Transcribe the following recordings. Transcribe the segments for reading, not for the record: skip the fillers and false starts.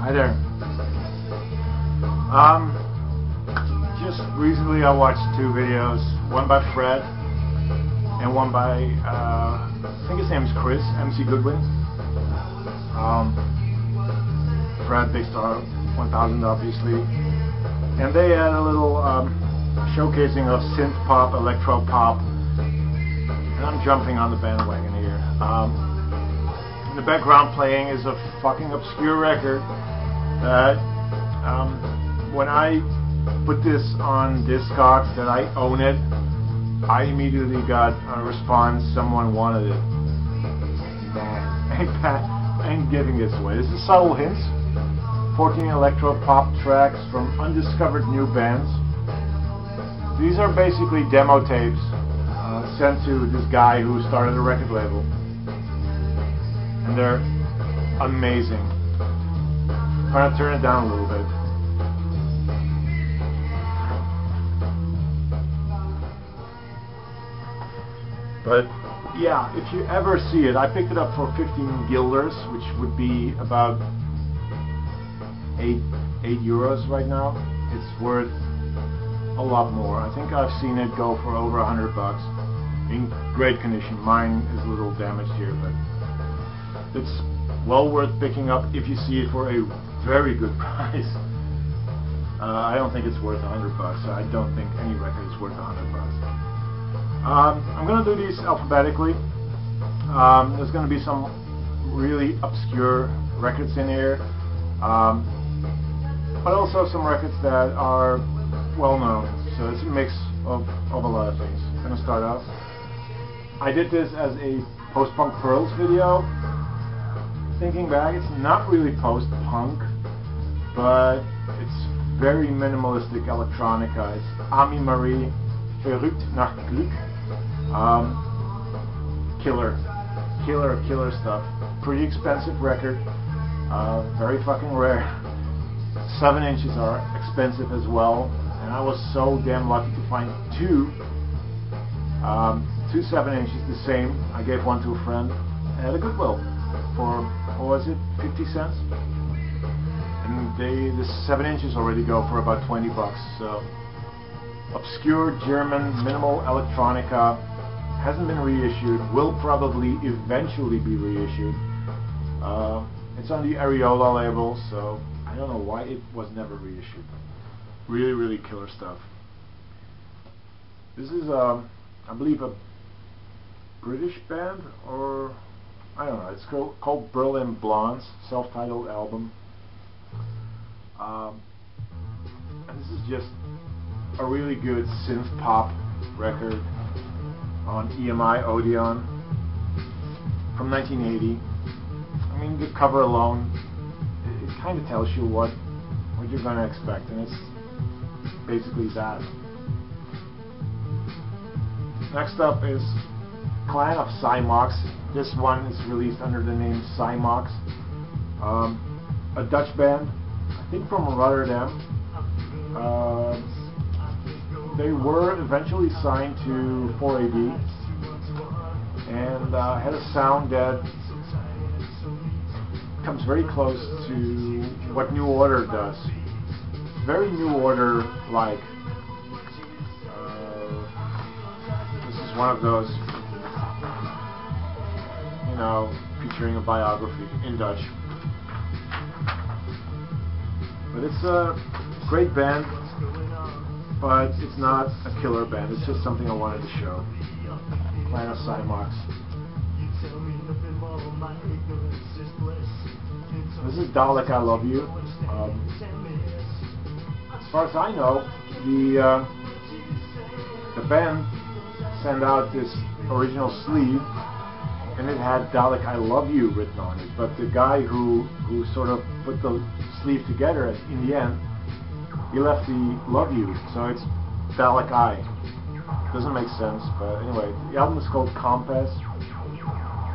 Hi there. Just recently I watched two videos, one by Fred and one by, I think his name is Chris, McGoodwin. Fred, BigStar1000 obviously. And they had a little showcasing of synth-pop, electro-pop. And I'm jumping on the bandwagon here. In the background playing is a fucking obscure record that when I put this on Discogs that I own it, I immediately got a response, someone wanted it. Nah, I ain't giving this away. This is Subtle Hints, 14 electro-pop tracks from undiscovered new bands. These are basically demo tapes sent to this guy who started a record label. And they're amazing. I'm trying to turn it down a little bit. But yeah, if you ever see it, I picked it up for 15 guilders, which would be about 8 euros right now. It's worth a lot more. I think I've seen it go for over $100 in great condition. Mine is a little damaged here, but it's well worth picking up if you see it for a very good price. I don't think it's worth $100. I don't think any record is worth $100. I'm going to do these alphabetically. There's going to be some really obscure records in here, but also some records that are well known. So it's a mix of a lot of things. I'm going to start off. I did this as a post-punk pearls video. Thinking back, it's not really post-punk, but it's very minimalistic electronica. It's Ami Marie, Verrückt nach Glück. Killer stuff. Pretty expensive record. Very fucking rare. 7 inches are expensive as well, and I was so damn lucky to find two 7 inches the same. I gave one to a friend at a Goodwill for, what was it, 50 cents? And the 7 inches already go for about 20 bucks. So obscure German minimal electronica, hasn't been reissued, will probably eventually be reissued. It's on the Areola label, so I don't know why it was never reissued. Really killer stuff. This is I believe a British band, or I don't know, it's called Berlin Blondes, self-titled album. And this is just a really good synth-pop record on EMI Odeon from 1980. I mean, the cover alone, it kind of tells you what you're going to expect, and it's basically that. Next up is Clan of Cymox. This one is released under the name Cymox. A Dutch band, I think from Rotterdam. They were eventually signed to 4AD and had a sound that comes very close to what New Order does. Very New Order-like. This is one of those, you know, featuring a biography in Dutch. But it's a great band, but it's not a killer band. It's just something I wanted to show. Clan of Cymox. This is Dalek, I Love You. As far as I know, the band sent out this original sleeve, and it had Dalek, I Love You written on it. But the guy who sort of put the sleeve together, in the end, he left the Love You, so it's Dalek I. Doesn't make sense, but anyway, the album is called Compass,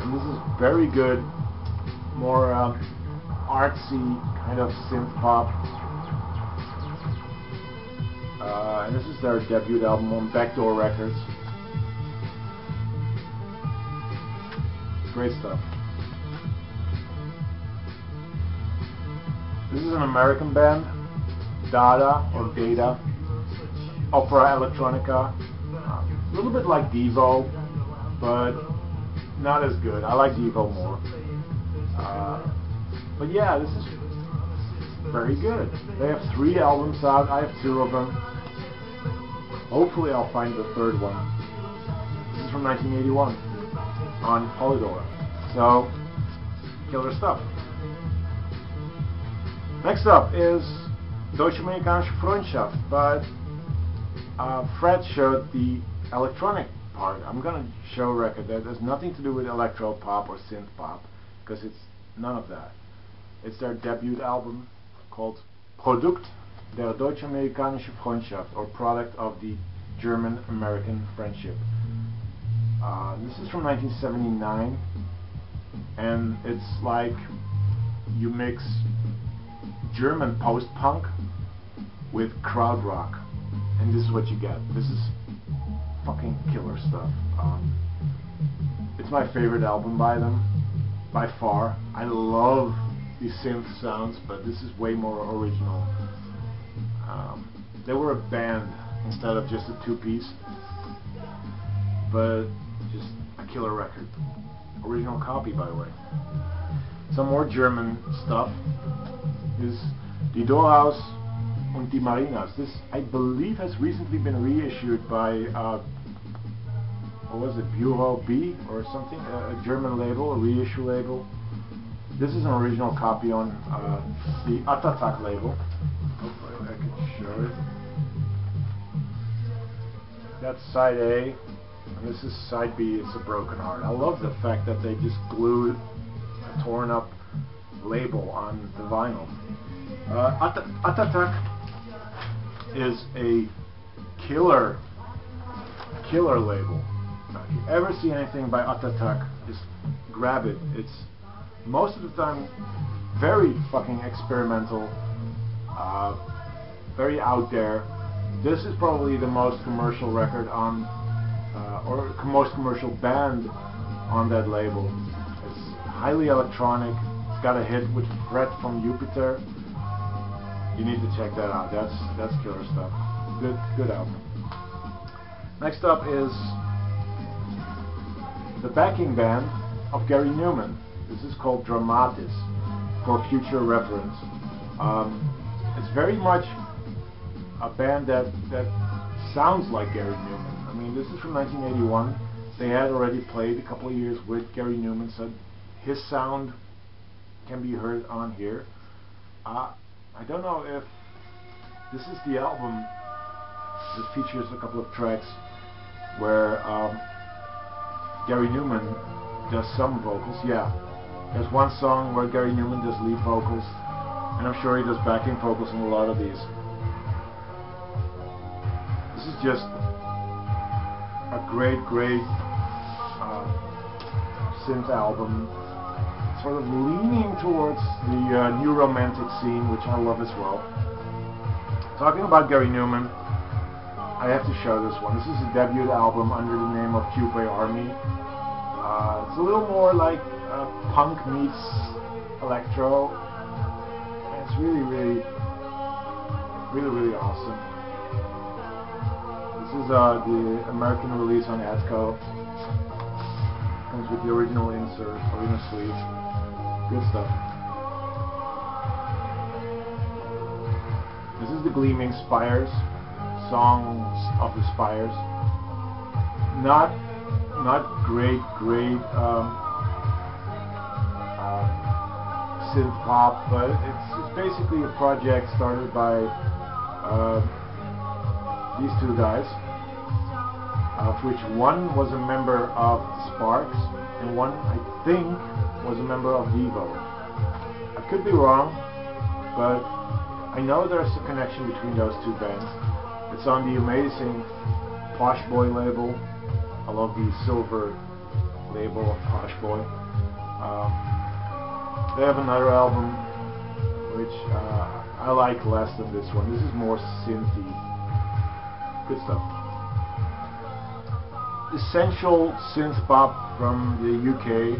and this is very good, more artsy kind of synth pop. And this is their debut album on Backdoor Records. Great stuff. This is an American band, Dada or Data, opera electronica, a little bit like Devo, but not as good. I like Devo more. But yeah, this is very good. They have 3 albums out. I have 2 of them. Hopefully I'll find the 3rd one. This is from 1981 on Polydor. So, killer stuff. Next up is Deutsch-Amerikanische Freundschaft, but Fred showed the electronic part. I'm going to show a record that has nothing to do with electro pop or synth pop, because it's none of that. It's their debut album called Produkt der Deutsch-Amerikanische Freundschaft, or Product of the German-American Friendship. This is from 1979, and it's like you mix German post-punk with krautrock, and this is what you get. This is fucking killer stuff. It's my favorite album by them, by far. I love the synth sounds, but this is way more original. They were a band instead of just a 2-piece, but just a killer record. Original copy, by the way. Some more German stuff is Die Dollhaus und die Marinas. This, I believe, has recently been reissued by what was it, Bureau B or something, a German label, a reissue label. This is an original copy on the Atatak label. Hopefully I can show it. That's side A, and this is side B. It's a Broken Heart. I love the fact that they just glued a torn up label on the vinyl. Atatak is a killer label. If you ever see anything by Atatak, just grab it. It's most of the time very fucking experimental, very out there. This is probably the most commercial record on, or most commercial band on that label. It's highly electronic. It's got a hit with Fred from Jupiter. You need to check that out. That's killer stuff. Good album. Next up is the backing band of Gary Numan. This is called Dramatis, for future reference. It's very much a band that sounds like Gary Numan. I mean, this is from 1981. They had already played a couple of years with Gary Numan, so his sound can be heard on here. I don't know if this is the album that features a couple of tracks where Gary Numan does some vocals. Yeah, there's one song where Gary Numan does lead vocals, and I'm sure he does backing vocals in a lot of these. This is just a great synth album, sort of leaning towards the new romantic scene, which I love as well. Talking about Gary Numan, I have to show this one. This is a debut album under the name of Cube Army. It's a little more like punk meets electro, and it's really awesome. This is the American release on Atco. Comes with the original insert, original sleeve. Good stuff. This is the Gleaming Spires, Songs of the Spires. Not great synth pop, but it's basically a project started by these two guys, of which one was a member of Sparks and one, I think, was a member of Devo. I could be wrong, but I know there's a connection between those two bands. It's on the amazing Posh Boy label. I love the silver label of Posh Boy. They have another album which I like less than this one. This is more synthy. Good stuff. Essential synth pop from the UK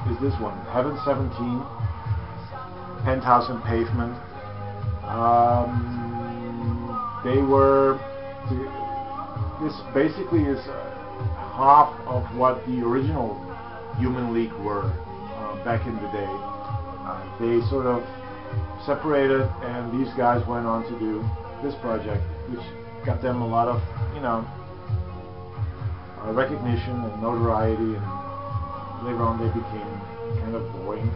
is this one, Heaven 17. Penthouse and Pavement. They were. This basically is half of what the original Human League were back in the day. They sort of separated, and these guys went on to do this project, which got them a lot of, you know, recognition and notoriety, and later on they became kind of boring.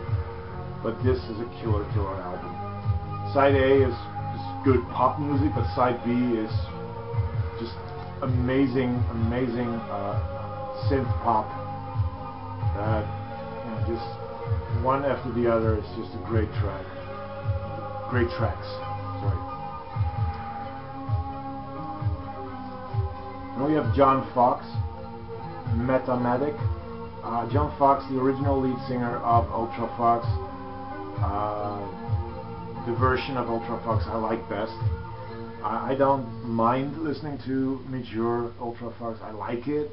But this is a killer album. Side A is good pop music, but side B is just amazing synth pop that, you know, just one after the other is just a great track. Great tracks. Sorry. And we have John Fox, Metamatic. John Fox, the original lead singer of Ultra Fox. The version of Ultra Fox I like best. I don't mind listening to mature Ultra Fox. I like it,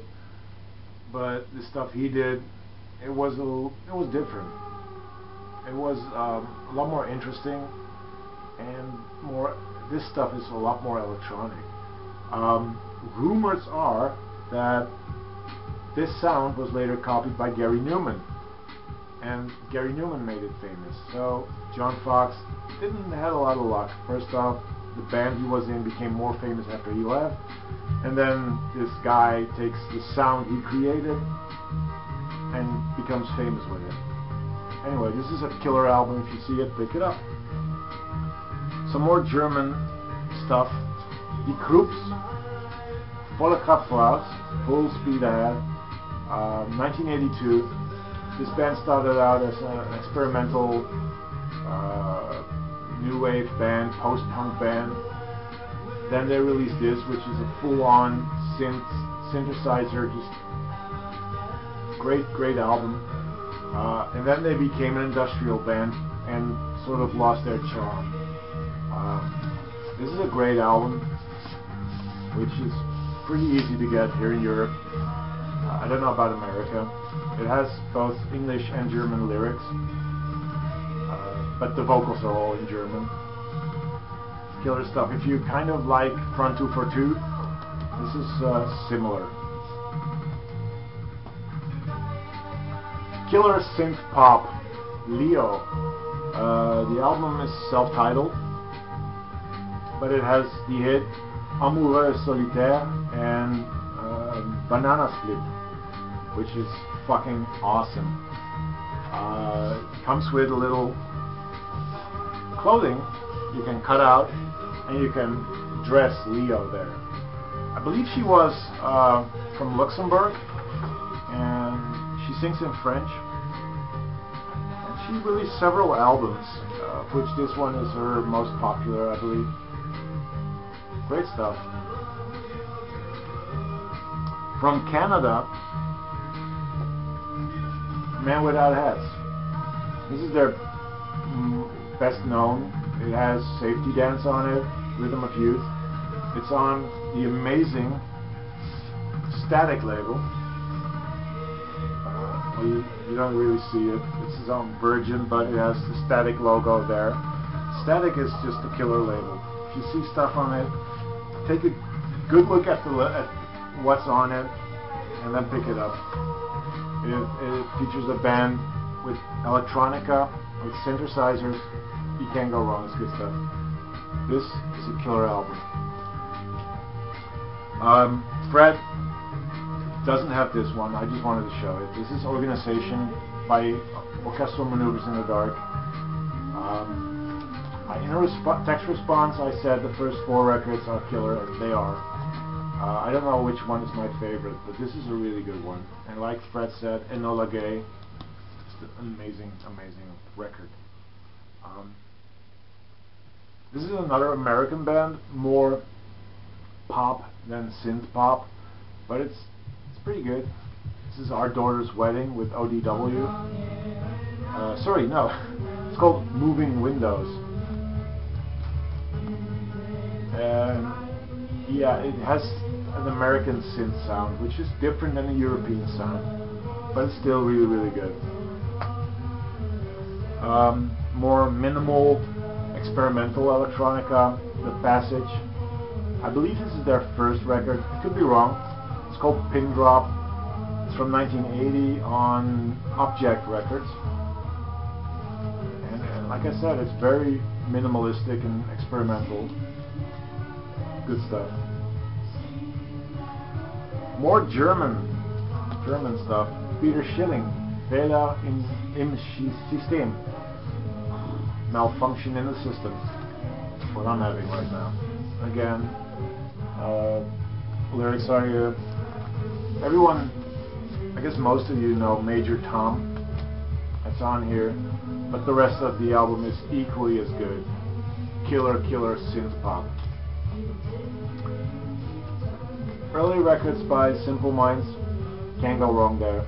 but the stuff he did, it was different. It was a lot more interesting, and more. This stuff is a lot more electronic. Rumors are that this sound was later copied by Gary Numan, and Gary Numan made it famous. So John Fox didn't have a lot of luck. First off, the band he was in became more famous after he left, and then this guy takes the sound he created and becomes famous with it. Anyway, this is a killer album. If you see it, pick it up. Some more German stuff. Die Krups, Volle Kraft voraus, Full Speed Ahead, 1982. This band started out as an experimental new wave band, post-punk band. Then they released this, which is a full-on synthesizer, just great album. And then they became an industrial band and sort of lost their charm. This is a great album, which is pretty easy to get here in Europe. I don't know about America. It has both English and German lyrics, but the vocals are all in German. Killer stuff. If you kind of like Front 242, this is similar. Killer synth pop, Leo. The album is self-titled, but it has the hit Amoureux Solitaire and Banana Split, which is fucking awesome. It comes with a little clothing you can cut out, and you can dress Leo there. I believe she was from Luxembourg, and she sings in French. And she released several albums, of which this one is her most popular, I believe. Great stuff. From Canada, Man Without Hats. This is their best known. It has Safety Dance on it, Rhythm of Youth. It's on the amazing Static label. Well, you don't really see it. This is on Virgin, but it has the Static logo there. Static is just a killer label. If you see stuff on it, take a good look at what's on it, and then pick it up. It features a band with electronica, with synthesizers. You can't go wrong. It's good stuff. This is a killer album. Fred doesn't have this one. I just wanted to show it. This is Organization by Orchestral Maneuvers in the Dark. In a text response, I said the first 4 records are killer, and they are. I don't know which one is my favorite, but this is a really good one. And like Fred said, Enola Gay, just an amazing record. This is another American band, more pop than synth pop, but it's pretty good. This is Our Daughter's Wedding with ODW. Sorry, no, it's called Moving Windows. And yeah, it has an American synth sound, which is different than a European sound, but it's still really good. More minimal experimental electronica, The Passage. I believe this is their first record. I could be wrong. It's called Pin Drop. It's from 1980 on Object Records. And like I said, it's very minimalistic and experimental. Good stuff. More German stuff. Peter Schilling, Fehler im System. Malfunction in the system. That's what I'm having right now. Again, lyrics are here. Everyone, I guess most of you know Major Tom. That's on here. But the rest of the album is equally as good. Killer synth-pop. Early records by Simple Minds. Can't go wrong there.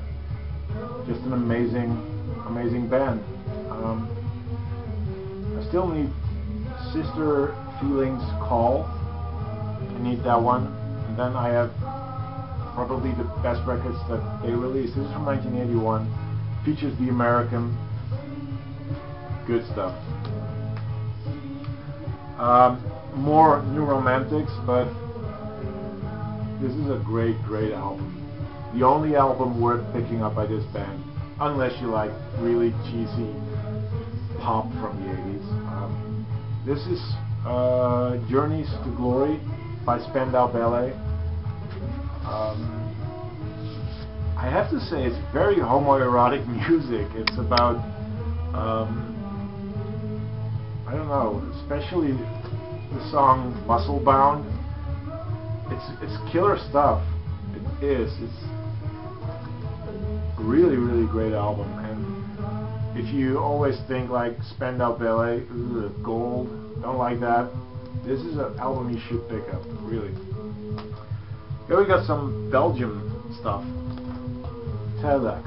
Just an amazing band. I still need Sister Feelings Call. I need that one. And then I have probably the best records that they released. This is from 1981. Features The American. Good stuff. More New Romantics, but this is a great album. The only album worth picking up by this band, unless you like really cheesy pop from the 80s. This is Journeys to Glory by Spandau Ballet. I have to say it's very homoerotic music. It's about, I don't know, especially the song Muscle Bound. It's killer stuff. It is. It's really great album. And if you always think like Spandau Ballet, gold, don't like that, this is an album you should pick up, really. Here we got some Belgium stuff. Telex,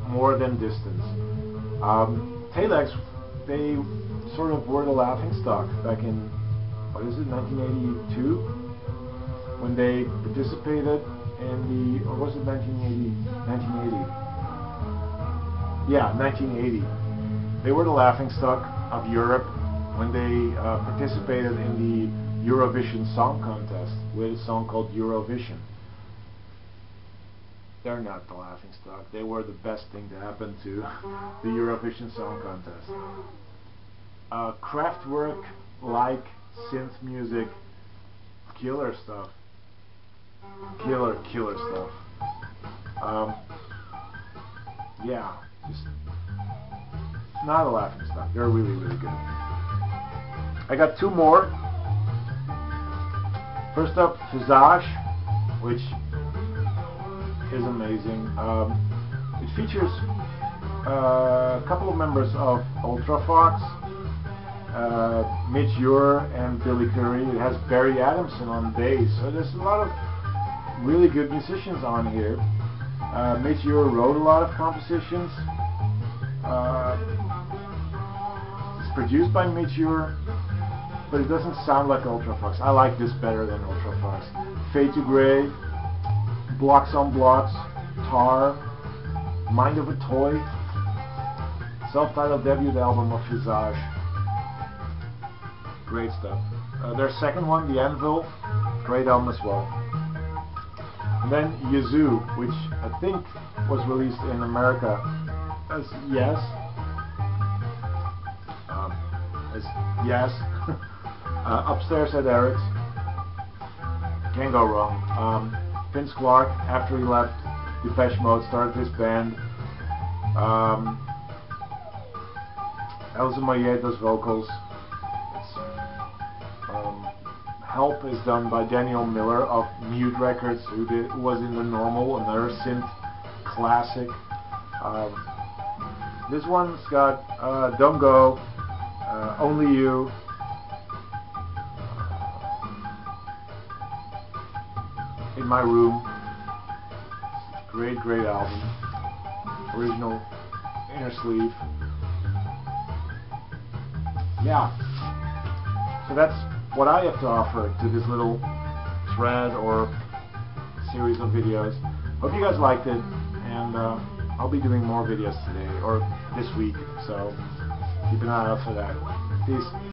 More Than Distance. Telex, they sort of were the laughingstock back in, what is it, 1982, when they participated in the, or was it 1980? Yeah, 1980. They were the laughingstock of Europe when they participated in the Eurovision Song Contest with a song called Eurovision. They're not the laughingstock. They were the best thing to happen to the Eurovision Song Contest. Kraftwerk, like synth music, killer stuff. Killer stuff. Yeah, just not a laughingstock. They're really good. I got two more. First up, Visage, which is amazing. It features a couple of members of Ultrafox, Mitch Ure and Billy Currie. It has Barry Adamson on bass, so there's a lot of really good musicians on here. Mitch Ure wrote a lot of compositions. It's produced by Mitch Ure, but it doesn't sound like Ultrafox. I like this better than Ultrafox. Fade to Grey, Blocks on Blocks, Tar, Mind of a Toy, self-titled debut album of Visage. Great stuff. Their second one, The Anvil, great album as well. And then Yazoo, which I think was released in America as Yes. Upstairs at Eric's. Can't go wrong. Vince Clarke, after he left Depeche Mode, started his band. Elsa Mayeto's vocals. Help is done by Daniel Miller of Mute Records, who was in The Normal, another synth classic. This one's got Don't Go, Only You, In My Room. Great album. Original Inner Sleeve. Yeah. So that's what I have to offer to this little thread or series of videos. Hope you guys liked it, and I'll be doing more videos today or this week, so keep an eye out for that. Peace.